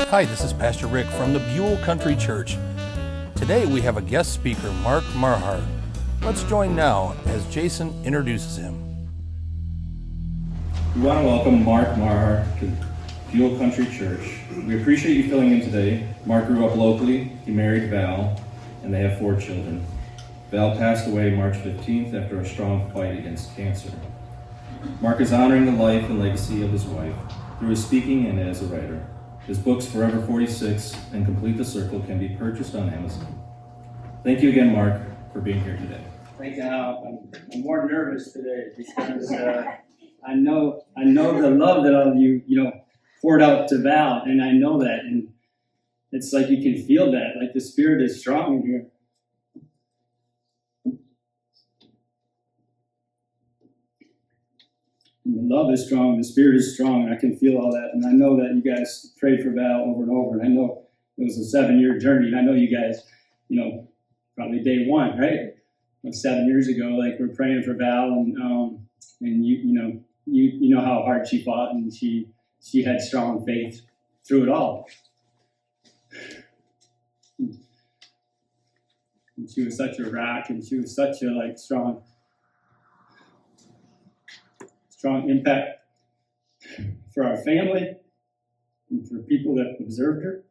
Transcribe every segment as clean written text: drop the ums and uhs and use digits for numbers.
Hi, this is Pastor Rick from the Buel Country Church. Today we have a guest speaker, Maher. Let's join now as Jason introduces him. We want to welcome Maher to Buel Country Church. We appreciate you filling in today. Mark grew up locally, he married Val, and they have 4 children. Val passed away March 15th after a strong fight against cancer. Mark is honoring the life and legacy of his wife through his speaking and as a writer. His books, Forever 46 and Complete the Circle, can be purchased on Amazon. Thank you again, Mark, for being here today. Thank you. I'm more nervous today because I know the love that all of you poured out to Val, and I know that, and it's like you can feel that, like the Spirit is strong in here. And the love is strong, the Spirit is strong, and I can feel all that. And I know that you guys prayed for Val over and over, and I know it was a 7-year journey. And I know you guys, probably day one, right? 7 years ago, like we're praying for Val, and you know how hard she fought, and she had strong faith through it all. And she was such a rock, and she was such a strong impact for our family and for people that observed her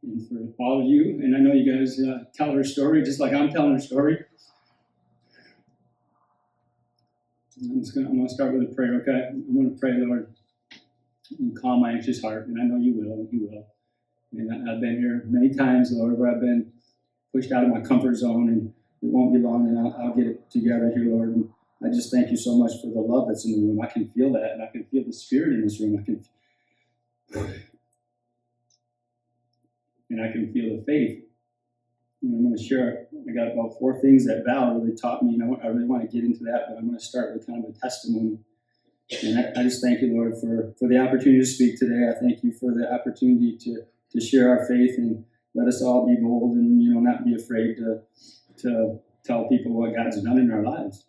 and for all of you. And I know you guys tell her story just like I'm telling her story. I'm going to start with a prayer, okay? I'm going to pray, Lord, you calm my anxious heart, and I know you will, and you will. And I've been here many times, Lord, where I've been pushed out of my comfort zone, and it won't be long, and I'll get it together here, Lord. And I just thank you so much for the love that's in the room. I can feel that, and I can feel the Spirit in this room. I can feel the faith. And I'm going to share, I got about 4 things that Val really taught me, and I really want to get into that, but I'm going to start with kind of a testimony. And I just thank you, Lord, for the opportunity to speak today. I thank you for the opportunity to share our faith, and let us all be bold and, not be afraid to tell people what God's done in our lives.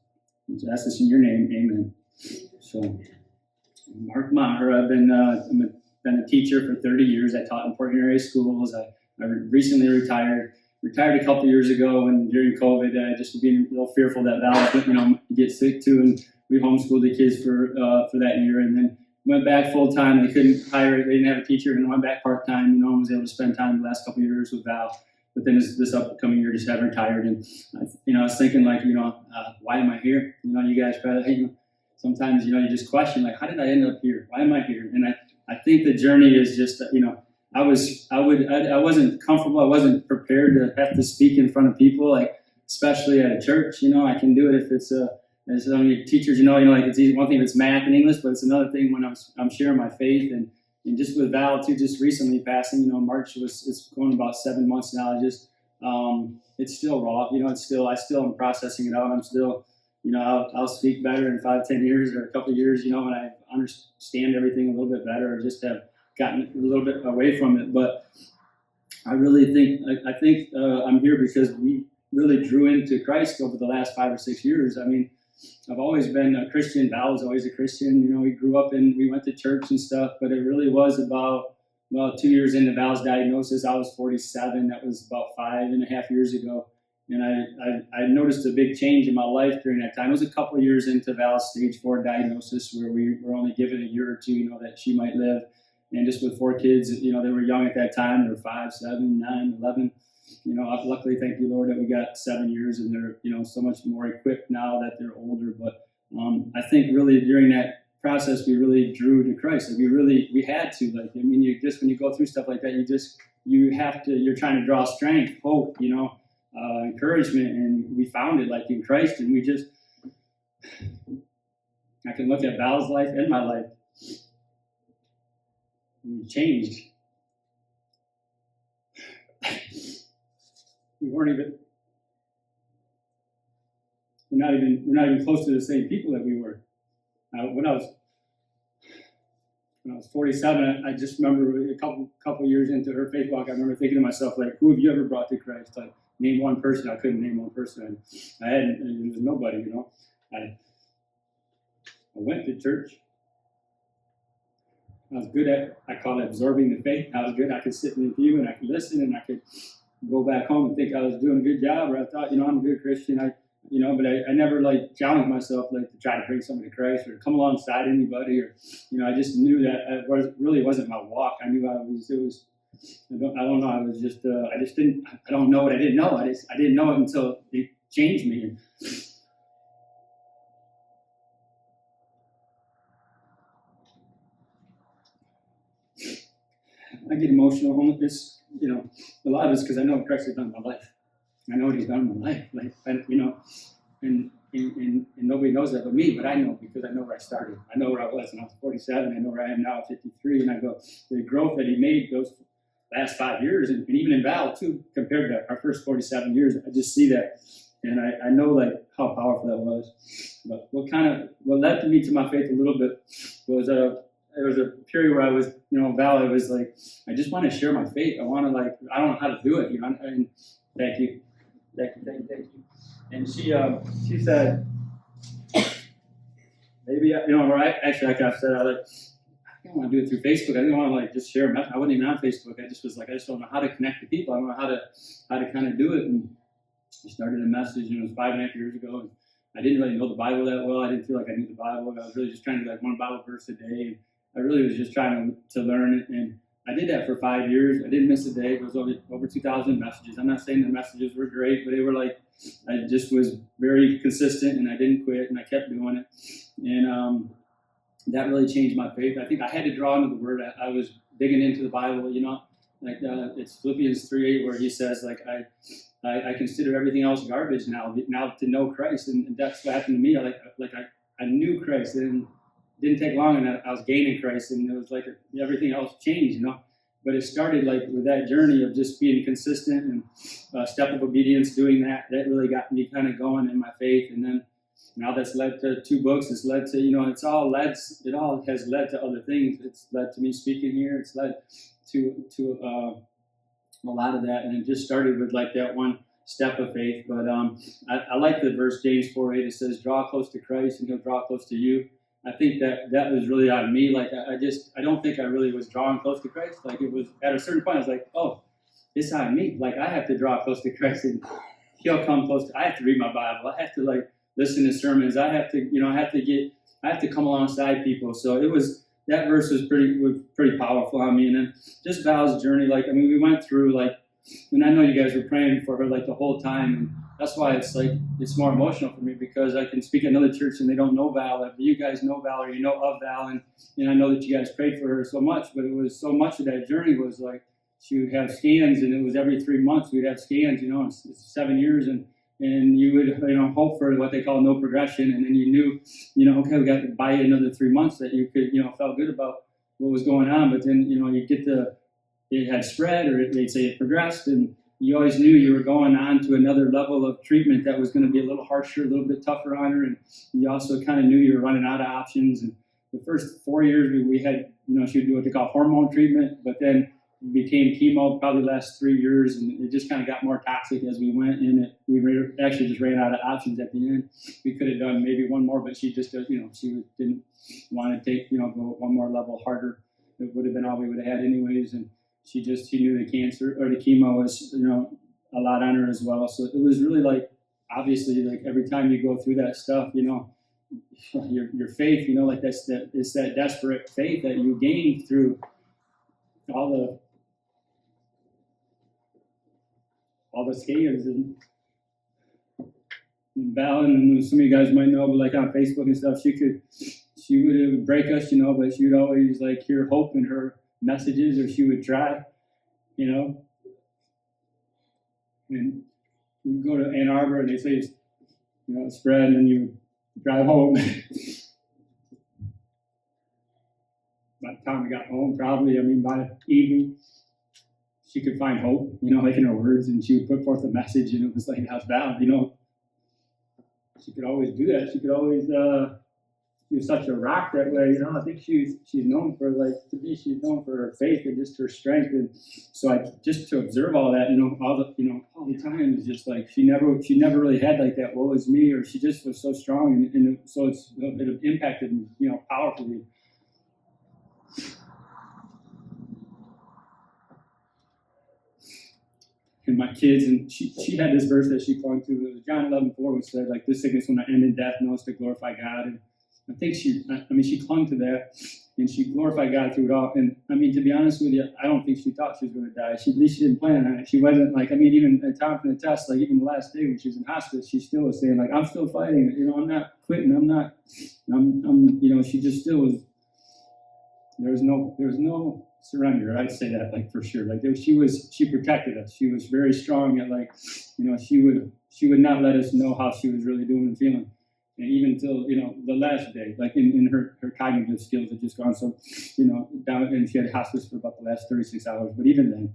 So ask this in your name, amen. So, Mark Maher, I've been a teacher for 30 years. I taught in Portland area schools. I recently retired a couple years ago, and during COVID, I just being a little fearful that Val would get sick too, and we homeschooled the kids for that year, and then went back full time. They couldn't hire, they didn't have a teacher, and went back part time. And was able to spend time the last couple of years with Val. But then this upcoming year, just haven't retired. And I was thinking why am I here? You guys probably sometimes you just question how did I end up here? Why am I here? And I think the journey is just I wasn't comfortable. I wasn't prepared to have to speak in front of people, especially at a church. I can do it if it's as many teachers. It's easy. One thing if it's math and English, but it's another thing when I'm sharing my faith and just with Val too, just recently passing, March it's going about 7 months now. It's still raw, I still am processing it out. I'm still, I'll speak better in 5-10 years or a couple of years, when I understand everything a little bit better, or just have gotten a little bit away from it. But I really think, I'm here because we really drew into Christ over the last 5 or 6 years. I've always been a Christian. Val was always a Christian. We grew up we went to church and stuff, but it really was about, 2 years into Val's diagnosis. I was 47. That was about 5.5 years ago. And I noticed a big change in my life during that time. It was a couple of years into Val's stage 4 diagnosis, where we were only given a year or two, that she might live. And just with 4 kids, they were young at that time. They were 5, 7, 9, 11. Luckily, thank you, Lord, that we got 7 years, and they're, so much more equipped now that they're older. But I think really during that process, we really drew to Christ. We had to, you just, when you go through stuff like that, you're trying to draw strength, hope, encouragement, and we found it in Christ, and I can look at Val's life and my life. We changed. We're not even close to the same people that we were. When I was 47, I just remember a couple years into her faith walk, I remember thinking to myself, who have you ever brought to Christ? Name one person. I couldn't name one person. I hadn't. There was nobody. I went to church. was good at, I call it absorbing the faith. I was good. I could sit with you and I could listen and I could go back home and think I was doing a good job, or I thought, I'm a good Christian. But I never like challenged myself like to try to bring somebody to Christ or come alongside anybody, or, I just knew that it really wasn't my walk. I knew I don't know. I was just, I don't know what I didn't know. I didn't know it until it changed me. I get emotional on this, a lot of it's because I know what Christ has done in my life. I know what he's done in my life. And nobody knows that but me, but I know because I know where I started. I know where I was when I was 47. I know where I am now at 53. And I go, the growth that he made those last 5 years, and even in Val too, compared to our first 47 years, I just see that. And I know like how powerful that was. But what led me to my faith a little bit was there was a period where I was, Val, I was like, I just want to share my faith. I want to I don't know how to do it, and thank you. And she said, maybe, right? Actually, like I said, I don't want to do it through Facebook. I didn't want to just share a message. I wasn't even on Facebook. I just was I just don't know how to connect to people. I don't know how to kind of do it. And I started a message, it was 5.5 years ago. And I didn't really know the Bible that well. I didn't feel like I knew the Bible. I was really just trying to one Bible verse a day. And I really was just trying to learn it. And I did that for 5 years. I didn't miss a day. It was over 2,000 messages. I'm not saying the messages were great, but they were I just was very consistent, and I didn't quit, and I kept doing it. And that really changed my faith. I think I had to draw into the Word. I was digging into the Bible, it's Philippians 3:8 where he says, I consider everything else garbage now to know Christ. And that's what happened to me. I knew Christ, and it didn't take long, and I was gaining Christ, and it was everything else changed, But it started with that journey of just being consistent and a step of obedience, doing that. That really got me kind of going in my faith. And then now that's led to 2 books. It's led to, it all has led to other things. It's led to me speaking here. It's led to a lot of that. And it just started with that one step of faith. But I like the verse, James 4:8. It says, draw close to Christ and he'll draw close to you. I think that was really on me. I don't think I really was drawing close to Christ. It was at a certain point, I was like, oh, it's on me. I have to draw close to Christ, and he'll come close to. I have to read my Bible. I have to listen to sermons. I have to, I have to come alongside people. So that verse was pretty powerful on me. And then just Val's journey. We went through and I know you guys were praying for her the whole time. And that's why it's more emotional for me, because I can speak at another church and they don't know Val. But you guys know Val, or you know of Val, and I know that you guys prayed for her so much. But it was so much of that journey was she would have scans, and it was every 3 months we'd have scans. It's 7 years, and you would hope for what they call no progression, and then you knew okay, we got to buy you another 3 months that you could felt good about what was going on. But then you get it had spread, or they'd say it progressed, and you always knew you were going on to another level of treatment that was going to be a little harsher, a little bit tougher on her. And you also kind of knew you were running out of options. And the first 4 years we had, she would do what they call hormone treatment, but then it became chemo probably the last 3 years. And it just kind of got more toxic as we went. And we actually just ran out of options at the end. We could have done maybe one more, but she just, she didn't want to take, go one more level harder. It would have been all we would have had anyways. And she knew the cancer or the chemo was, a lot on her as well. So it was really obviously, every time you go through that stuff, your faith, it's that desperate faith that you gain through all the scans and Val, and some of you guys might know, but on Facebook and stuff, she would break us, but she would always hear hope in her messages, or she would try, and we'd go to Ann Arbor and they say, it's spread, and you would drive home. By the time we got home, probably, by the evening, she could find hope, in her words, and she would put forth a message, and it was how's Val, she could always do that. She could always, she was such a rock that way, I think she's known for she's known for her faith and just her strength. And so just to observe all that, all the time is just she never really had that woe is me, or she just was so strong, and so it impacted me, powerfully. and my kids, and she had this verse that she clung to. It was John 11:4, which said, like, this sickness will not end in death, no, it's to glorify God. And I think she clung to that, and she glorified God through it all. And I mean, to be honest with you, I don't think she thought she was going to die. At least she didn't plan on it. She wasn't like, I mean, even at time for the test, like even the last day when she was in hospice, she still was saying, like, I'm still fighting. You know, I'm not quitting. She just still was. There was no surrender. I'd say that, like, for sure. Like, she protected us. She was very strong at, like, she would not let us know how she was really doing and feeling. And even till, the last day, like in her cognitive skills had just gone. So, down, and she had hospice for about the last 36 hours. But even then,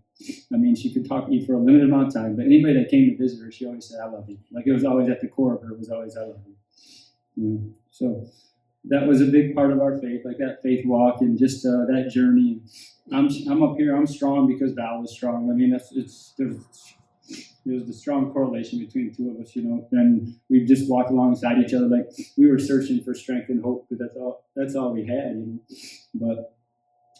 I mean, she could talk to you for a limited amount of time. But anybody that came to visit her, she always said, I love you. Like, it was always at the core of her, it was always, I love you. So that was a big part of our faith, like that faith walk and just that journey. I'm up here, I'm strong because Val was strong. I mean, there's the strong correlation between the two of us, and we just walked alongside each other. Like, we were searching for strength and hope, because that's all we had, But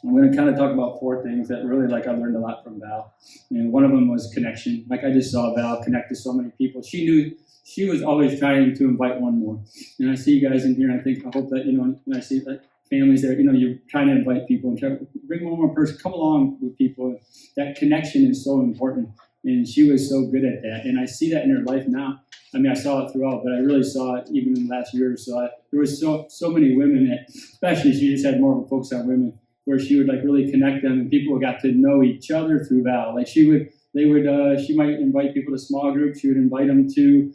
I'm going to kind of talk about 4 things that really, like, I learned a lot from Val. And one of them was connection. Like, I just saw Val connect to so many people. She knew she was always trying to invite one more. And I see you guys in here, and I hope that, when I see, like, families there, you're trying to invite people and try to bring one more person, come along with people. That connection is so important. And she was so good at that. And I see that in her life now. I mean, I saw it throughout, but I really saw it even in the last year or so. There was so many women that, especially, she just had more of a focus on women, where she would, like, really connect them, and people got to know each other through Val. Like, she might invite people to small groups. She would invite them to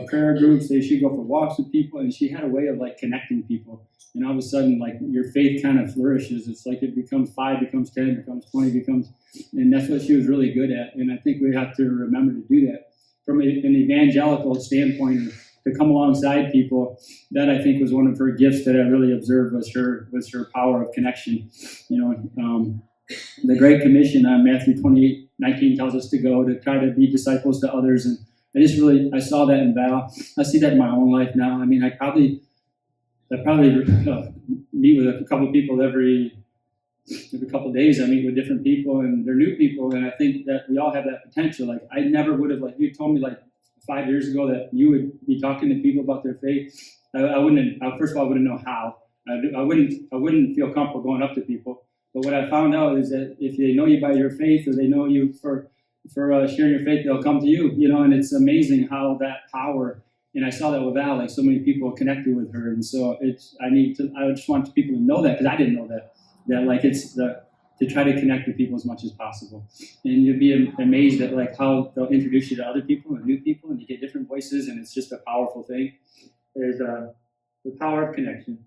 prayer groups. She'd go for walks with people, and she had a way of, like, connecting people. And all of a sudden, like, your faith kind of flourishes. It's like it becomes 5, becomes 10, becomes 20, and that's what she was really good at. And I think we have to remember to do that. From an evangelical standpoint, to come alongside people, that I think was one of her gifts that I really observed was her power of connection. The Great Commission on Matthew 28:19 tells us to go to try to be disciples to others. And I saw that in Val. I see that in my own life now. I mean, I probably meet with a couple of people every couple of days. I meet with different people, and they're new people. And I think that we all have that potential. Like, I never would have, like, you told me, like, 5 years ago that you would be talking to people about their faith. I wouldn't. First of all, I wouldn't know how. I wouldn't feel comfortable going up to people. But what I found out is that if they know you by your faith, or they know you for sharing your faith, they'll come to you. And it's amazing how that power. And I saw that with Val, like, so many people connected with her. And so I just want people to know that, because I didn't know that like, it's to try to connect with people as much as possible. And you'd be amazed at, like, how they'll introduce you to other people and new people, and you get different voices, and it's just a powerful thing. There's the power of connection.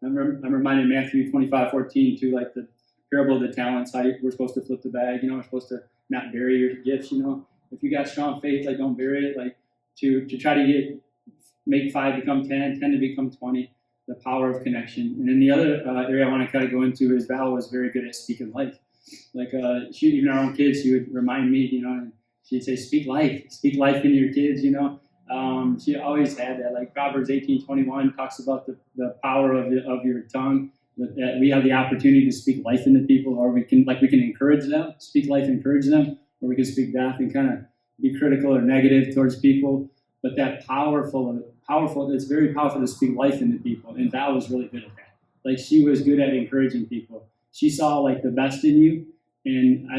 I'm reminded of Matthew 25:14 too, like the parable of the talents, how we're supposed to flip the bag, we're supposed to not bury your gifts, If you got strong faith, like, don't bury it, like, to try to make 5 become 10, 10 to become 20, the power of connection. And then the other area I want to kind of go into is Val was very good at speaking life. Like, even our own kids, she would remind me, and she'd say, speak life into your kids, She always had that. Like, Proverbs 18:21 talks about the power of your tongue, that we have the opportunity to speak life into people, or we can encourage them, speak life, encourage them, or we can speak death and kind of be critical or negative towards people. But that powerful, it's very powerful to speak life into people. And Val was really good at that. Like, she was good at encouraging people. She saw, like, the best in you. And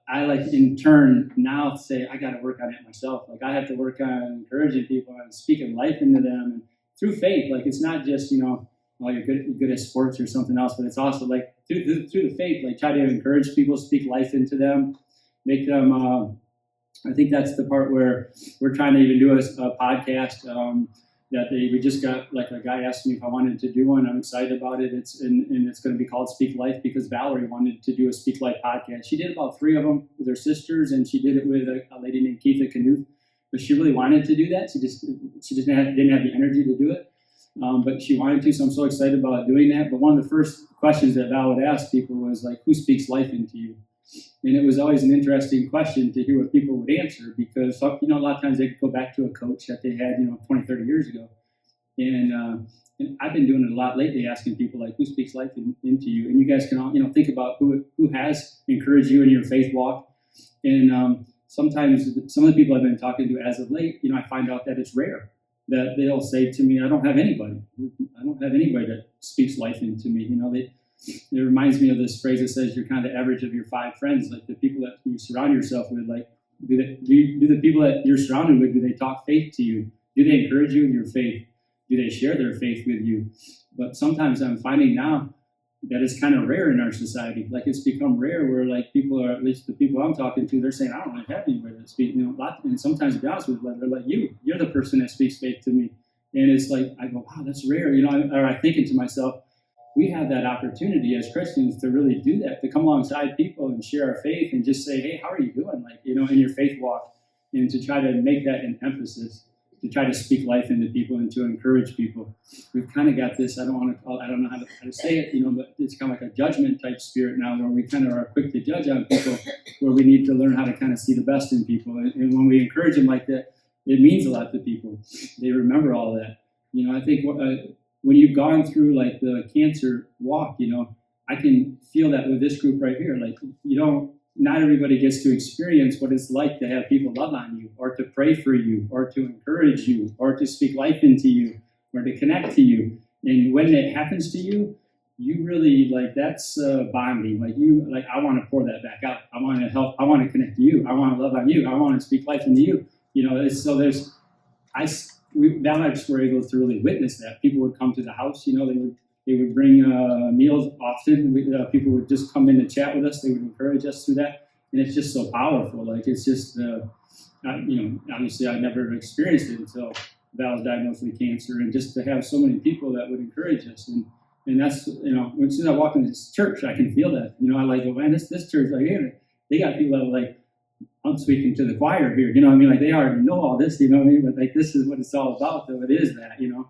I like, in turn, now say, I got to work on it myself. Like, I have to work on encouraging people and speaking life into them. And through faith, like, it's not just, you're good at sports or something else, but it's also, like, through the faith, like, try to encourage people, speak life into them, make them, I think that's the part where we're trying to even do a podcast we just got, like, a guy asked me if I wanted to do one. I'm excited about it. It's going to be called Speak Life, because Valerie wanted to do a Speak Life podcast. She did about 3 of them with her sisters, and she did it with a lady named Keitha Knuth. But she really wanted to do that. She just didn't have the energy to do it. But she wanted to, so I'm so excited about doing that. But one of the first questions that Val would ask people was, like, who speaks life into you? And it was always an interesting question to hear what people would answer, because, a lot of times they could go back to a coach that they had, 20, 30 years ago. And I've been doing it a lot lately, asking people, like, who speaks life into you? And you guys can all, think about who has encouraged you in your faith walk. And sometimes some of the people I've been talking to as of late, I find out that it's rare that they'll say to me, I don't have anybody that speaks life into me. It reminds me of this phrase that says you're kind of the average of your 5 friends, like the people that you surround yourself with. Like, do the people that you're surrounded with, do they talk faith to you? Do they encourage you in your faith? Do they share their faith with you? But sometimes I'm finding now that it's kind of rare in our society. Like, it's become rare where, like, people are, at least the people I'm talking to, they're saying, I don't really have anybody that speaks, and sometimes, to be honest with you, they're like, you're the person that speaks faith to me. And it's like, I go, wow, that's rare. Or I thinking to myself, we have that opportunity as Christians to really do that, to come alongside people and share our faith and just say, hey, how are you doing? Like, in your faith walk, and to try to make that an emphasis, to try to speak life into people and to encourage people. We've kind of got this, I don't know how to say it, but it's kind of like a judgment type spirit now, where we kind of are quick to judge on people, where we need to learn how to kind of see the best in people. And when we encourage them like that, it means a lot to people. They remember all that. I think when you've gone through like the cancer walk, I can feel that with this group right here. Like, not everybody gets to experience what it's like to have people love on you, or to pray for you, or to encourage you, or to speak life into you, or to connect to you. And when it happens to you, you really, like, that's bonding. Like, I want to pour that back out. I want to help. I want to connect to you. I want to love on you. I want to speak life into you. Val and I just were able to really witness that. People would come to the house, they would bring meals often. People would just come in to chat with us. They would encourage us through that. And it's just so powerful. Like, it's just, obviously I never experienced it until Val was diagnosed with cancer. And just to have so many people that would encourage us. And that's, as soon as I walk into this church, I can feel that. I like, oh man, this church, like, hey, they got people that are like, I'm speaking to the choir here, Like, they already know all this, But like, this is what it's all about, though. It is that, And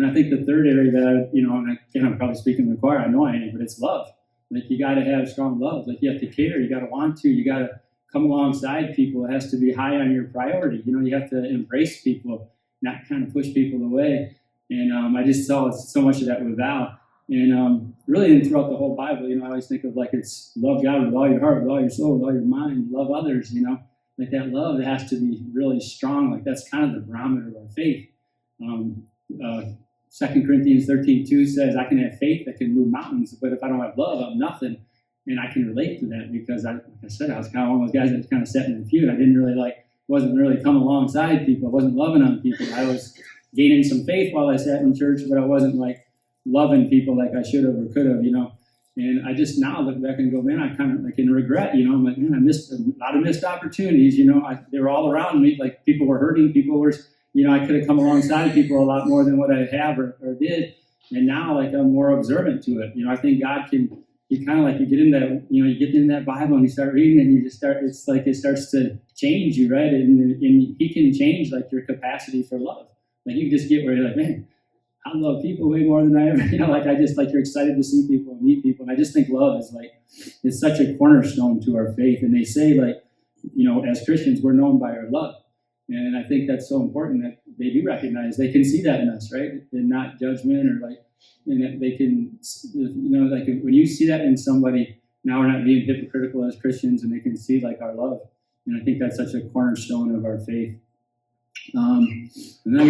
I think the third area that, and again, I'm probably speaking to the choir, I know I am, but it's love. Like, you got to have strong love. Like, you have to care. You got to want to. You got to come alongside people. It has to be high on your priority. You have to embrace people, not kind of push people away. And I just saw so much of that with Val. And really, throughout the whole Bible, I always think of, like, it's love God with all your heart, with all your soul, with all your mind, love others, Like, that love, it has to be really strong. Like, that's kind of the barometer of our faith. 2 Corinthians 13:2 says, I can have faith that can move mountains, but if I don't have love, I'm nothing. And I can relate to that because, like I said, I was kind of one of those guys that was kind of sat in the pew. I wasn't really coming alongside people. I wasn't loving on people. I was gaining some faith while I sat in church, but I wasn't, like, loving people like I should have or could have, And I just now look back and go, man, I kind of, like, in regret, I'm like, man, I missed a lot of missed opportunities, they were all around me. Like, people were hurting, people were, I could have come alongside people a lot more than what I have or did. And now, like, I'm more observant to it. I think God can, you kind of, like, you get in that, you get in that Bible and you start reading and you just start, it's like it starts to change you, right? And He can change, like, your capacity for love. Like, you just get where you're like, man, I love people way more than I ever, like, I just, like, you're excited to see people and meet people. And I just think love is, like, it's such a cornerstone to our faith. And they say, like, as Christians, we're known by our love. And I think that's so important that they do recognize, they can see that in us, right? And not judgment or, like, and that they can, like, when you see that in somebody, now we're not being hypocritical as Christians, and they can see, like, our love. And I think that's such a cornerstone of our faith. And then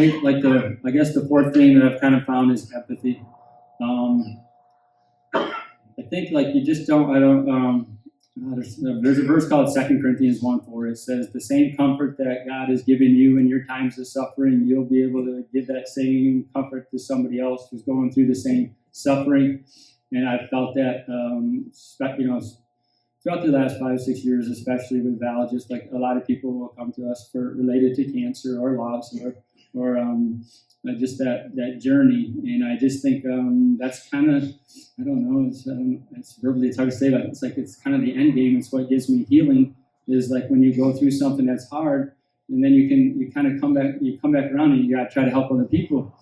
I guess the fourth thing that I've kind of found is empathy. I think, like, you just there's a verse called 2 Corinthians 1:4. It says, the same comfort that God has given you in your times of suffering, you'll be able to give that same comfort to somebody else who's going through the same suffering. And I felt that, throughout the last 5-6 years, especially with Val, just like a lot of people will come to us related to cancer or loss or just that journey. And I just think that's kind of, I don't know, it's verbally, it's hard to say, but it's like, it's kind of the end game. It's what gives me healing, is like when you go through something that's hard, and then you kind of come back around and you got to try to help other people.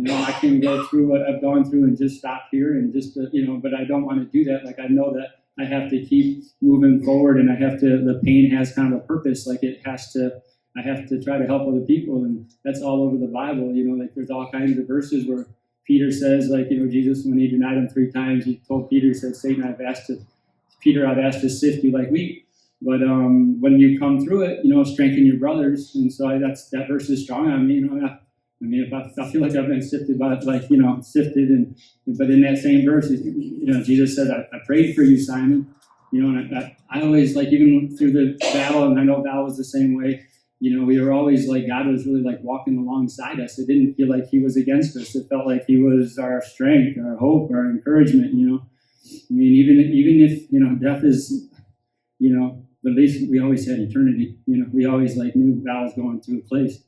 I can go through what I've gone through and just stop here and just, but I don't want to do that. Like, I know that I have to keep moving forward, and the pain has kind of a purpose. Like, I have to try to help other people. And that's all over the Bible. Like, there's all kinds of verses where Peter says, like, Jesus, when he denied him 3 times, he told Peter, he said, Satan, I've asked to sift you. Like, we But when you come through it, strengthen your brothers. And so that verse is strong on me. If I feel like I've been sifted sifted, but in that same verse, Jesus said, I prayed for you, Simon. And I always, even through the battle, and I know Val was the same way, we were always God was really walking alongside us. It didn't feel like he was against us. It felt like he was our strength, our hope, our encouragement, even if, death is, but at least we always had eternity. We always knew Val was going to a place.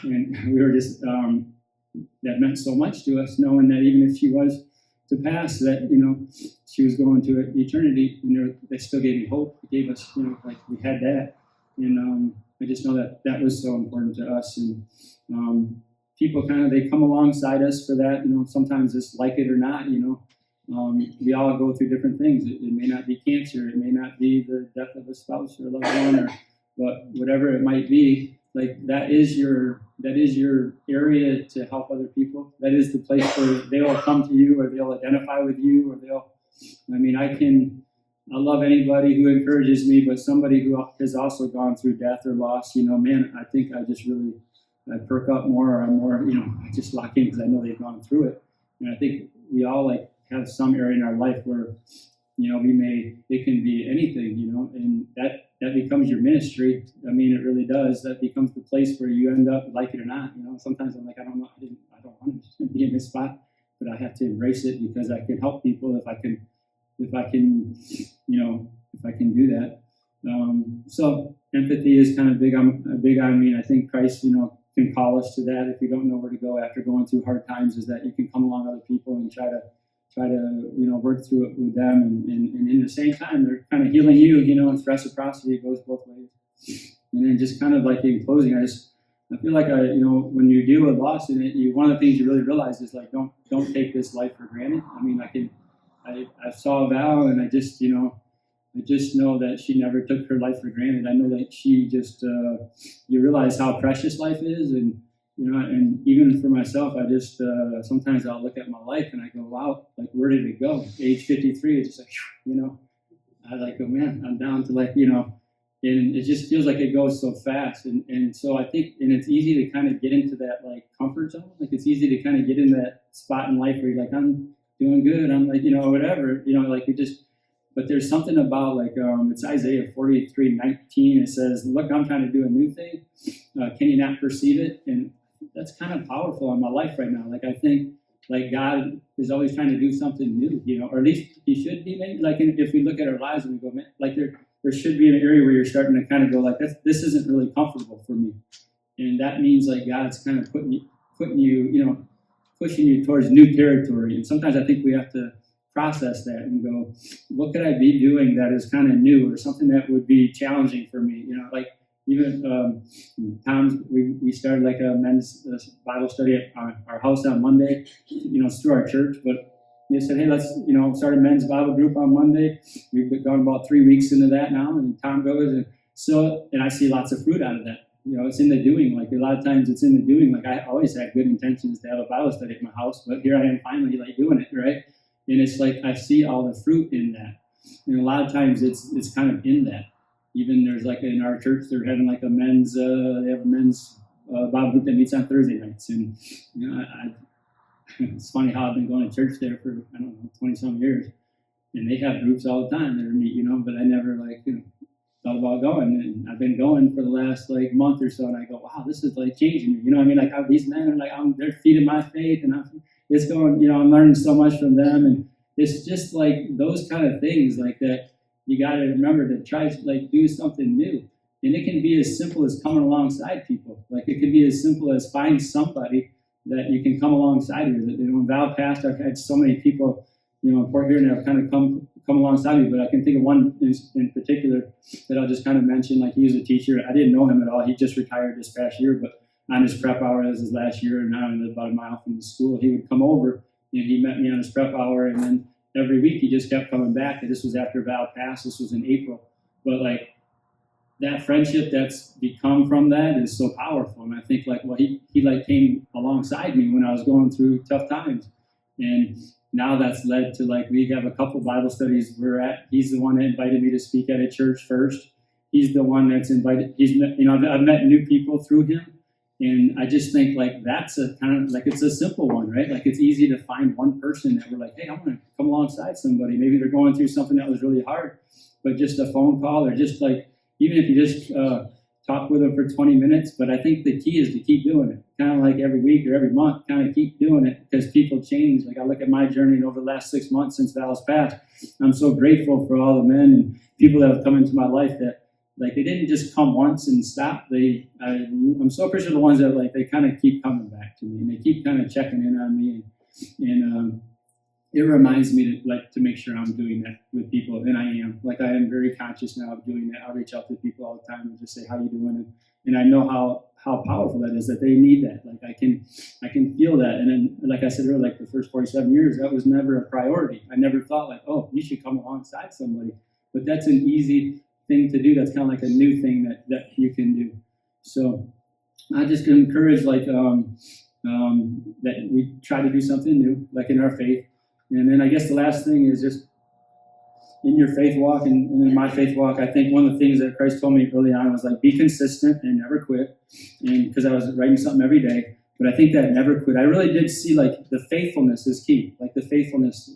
And we were just, that meant so much to us, knowing that even if she was to pass, that, she was going to eternity, and they still gave me hope. They gave us, we had that. And I just know that was so important to us. And people they come alongside us for that. Sometimes it's like it or not, we all go through different things. It may not be cancer. It may not be the death of a spouse or a loved one, but whatever it might be, that is your area to help other people. That is the place where they will come to you, or they'll identify with you, or I love anybody who encourages me, but somebody who has also gone through death or loss, I think I just really, I perk up more, or I'm more, I just lock in because I know they've gone through it. And I think we all have some area in our life where, it can be anything, and that becomes your ministry. It really does. That becomes the place where you end up, like it or not. Sometimes I'm I don't know, I don't want to be in this spot, but I have to embrace it because I can help people if I can do that. So empathy is kind of big on me. I think Christ, can call us to that if we don't know where to go after going through hard times, is that you can come along other people and try to work through it with them, and in the same time they're kind of healing you, it's reciprocity. It goes both ways. And then just kind of in closing, I feel when you deal with loss in it, one of the things you really realize is don't take this life for granted. I saw Val, and I just know that she never took her life for granted. I know that she just you realize how precious life is, and and even for myself, I just sometimes I'll look at my life and I go, wow, where did it go? Age 53, it's just I go, man, I'm down to and it just feels like it goes so fast. And so I think, and it's easy to kind of get into that comfort zone. It's easy to kind of get in that spot in life where you're I'm doing good. I'm whatever, but there's something about it's Isaiah 43:19. It says, look, I'm trying to do a new thing. Can you not perceive it? And that's kind of powerful in my life right now. I think God is always trying to do something new, or at least he should be. Maybe if we look at our lives and we go, man, there should be an area where you're starting to kind of go this isn't really comfortable for me. And that means God's kind of putting you, pushing you towards new territory. And sometimes I think we have to process that and go, what could I be doing that is kind of new, or something that would be challenging for me? Even Tom's, we started a men's Bible study at our house on Monday. It's through our church, but they said, hey, let's start a men's Bible group on Monday. We've gone about 3 weeks into that now, and Tom goes, and I see lots of fruit out of that. It's in the doing. A lot of times it's in the doing. I always had good intentions to have a Bible study at my house, but here I am finally doing it, right? And it's I see all the fruit in that. And a lot of times it's kind of in that. Even there's in our church, they're having a men's, they have a men's Bible group that meets on Thursday nights. And, it's funny how I've been going to church there for, 20-some years. And they have groups all the time that meet, but I never thought about going. And I've been going for the last month or so. And I go, wow, this is changing me. These men are they're feeding my faith, and it's going, I'm learning so much from them. And it's just those kind of things that you got to remember to try to do something new. And it can be as simple as coming alongside people. It could be as simple as find somebody that you can come alongside with. When Val passed, I've had so many people, in Port Huron that have kind of come alongside me, but I can think of one in particular that I'll just kind of mention. He was a teacher. I didn't know him at all. He just retired this past year, but on his prep hour, as his last year, and now I live about a mile from the school, he would come over and he met me on his prep hour, and then every week he just kept coming back. And this was after Val passed. This was in April. But that friendship that's become from that is so powerful. And I think he came alongside me when I was going through tough times. And now that's led to, like, we have a couple Bible studies he's the one that invited me to speak at a church first. He's the one that's invited, I've met new people through him. And I just think, like, that's a kind of, like, it's a simple one, right? Like, it's easy to find one person that we're like, hey, I want to come alongside somebody. Maybe they're going through something that was really hard, but just a phone call, or just, like, even if you just talk with them for 20 minutes. But I think the key is to keep doing it, kind of like every week or every month, kind of keep doing it, because people change. Like, I look at my journey, and over the last 6 months since Val's passed, I'm so grateful for all the men and people that have come into my life that, like, they didn't just come once and stop. I'm so appreciative of the ones that, like, they kind of keep coming back to me, and they keep kind of checking in on me, and it reminds me to make sure I'm doing that with people, and I am. Like, I am very conscious now of doing that. I reach out to people all the time and just say, how you doing? And I know how powerful that is, that they need that. Like, I can feel that. And then, like I said earlier, like, the first 47 years, that was never a priority. I never thought, like, oh, you should come alongside somebody. But that's an easy thing to do. That's kind of like a new thing that you can do. So I just can encourage, like, that we try to do something new, like, in our faith. And then I guess the last thing is just in your faith walk and in my faith walk, I think one of the things that Christ told me early on was, like, be consistent and never quit. And because I was writing something every day, but I think that never quit. I really did see, like, the faithfulness is key. Like, the faithfulness,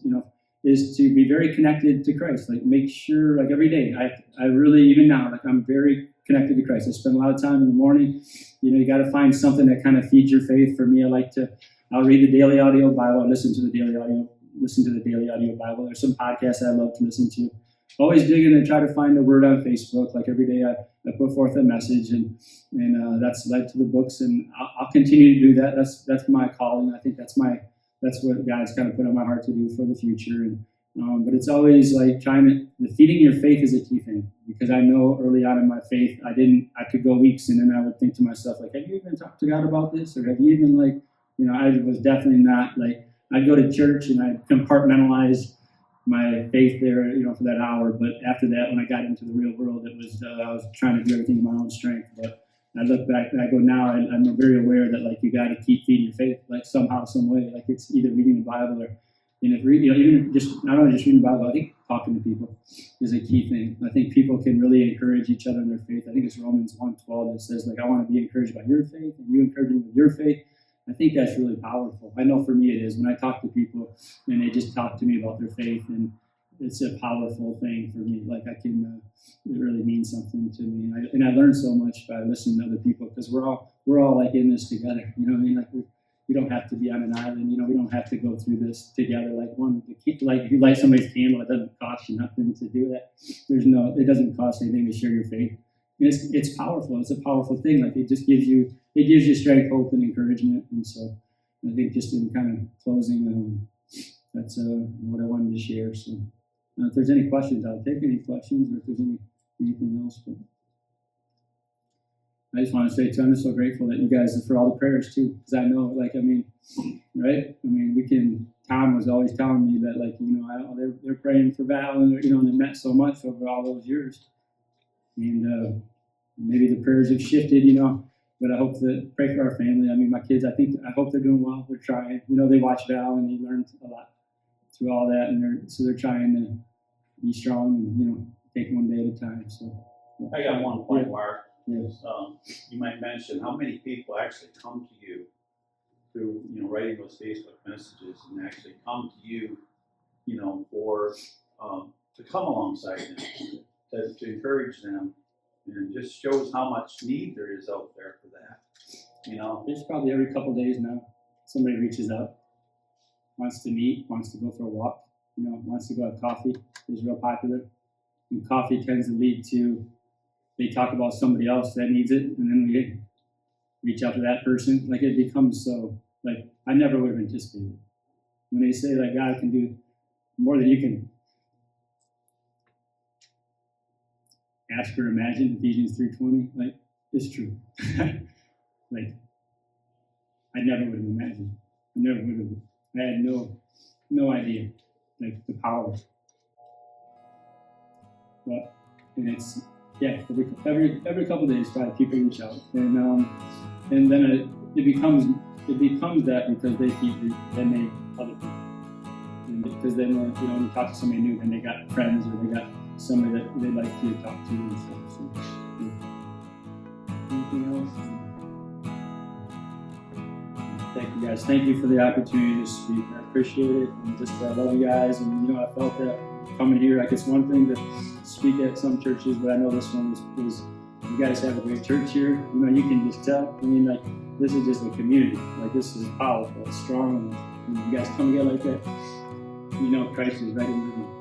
is to be very connected to Christ. Like, make sure, like, every day, I really, even now, like, I'm very connected to Christ. I spend a lot of time in the morning. You got to find something that kind of feeds your faith. For me, I'll read the daily audio Bible. I listen to the daily audio Bible. There's some podcasts I love to listen to. Always digging and try to find the word on Facebook. Like, every day I put forth a message, and that's led to the books, and I'll continue to do that. That's my calling. I think that's what God's kind of put on my heart to do for the future. And but it's always, like, feeding your faith is a key thing, because I know early on in my faith, I could go weeks, and then I would think to myself, like, have you even talked to God about this? Or have you even, like, I was definitely not, like, I'd go to church and I'd compartmentalize my faith there, for that hour. But after that, when I got into the real world, it was, I was trying to do everything in my own strength. But I look back and I go now, and I'm very aware that, like, you got to keep feeding your faith, like, somehow, some way. Like, it's either reading the Bible or, even just not only just reading the Bible. I think talking to people is a key thing. I think people can really encourage each other in their faith. I think it's Romans 1:12 that says, like, I want to be encouraged by your faith, and you encourage me with your faith. I think that's really powerful. I know for me it is. When I talk to people and they just talk to me about their faith, and it's a powerful thing for me. Like, it really means something to me. And I learn so much by listening to other people, because we're all like in this together. You know what I mean? Like, we don't have to be on an island. We don't have to go through this together. Like, if you light somebody's candle, it doesn't cost you nothing to do that. It doesn't cost anything to share your faith. And it's powerful. It's a powerful thing. Like, it just gives you strength, hope, and encouragement. And so I think, just in kind of closing, that's what I wanted to share. So if there's any questions, I'll take any questions, or if there's anything else. But I just want to say, too, I'm just so grateful that you guys, for all the prayers, too, because I know, like, right? Tom was always telling me that, like, they're praying for Val, and they met so much over all those years. And maybe the prayers have shifted, but I hope that, pray for our family. My kids, I hope they're doing well. They're trying. They watch Val, and they learned a lot through all that, and they're trying to be strong and, take one day at a time. So yeah. I got one point, Mark. Yes. You might mention how many people actually come to you through, writing those Facebook messages, and actually come to you, for to come alongside them, to encourage them, and it just shows how much need there is out there for that. There's probably every couple of days now somebody reaches out, wants to meet, wants to go for a walk, wants to go have coffee. It's real popular, and coffee tends to lead to, they talk about somebody else that needs it, and then we reach out to that person. Like, it becomes so, like, I never would have anticipated. When they say, like, God can do more than you can ask or imagine, Ephesians 3:20, like, it's true. Like, I never would have imagined. I had no idea, like, the power. But, and it's, yeah, every couple of days, people reach out, and then it becomes that, because they keep, then they other people. And because then, when you talk to somebody new, then they got friends or they got somebody that they'd like you to talk to and stuff. So, yeah. Anything else? Thank you guys. Thank you for the opportunity to speak. I appreciate it. And just I love you guys. And I felt that coming here, like it's one thing to speak at some churches, but I know this one was you guys have a great church here. You can just tell. I mean, like this is just a community. Like this is powerful, it's strong. And you guys come together like that. Christ is right in the room.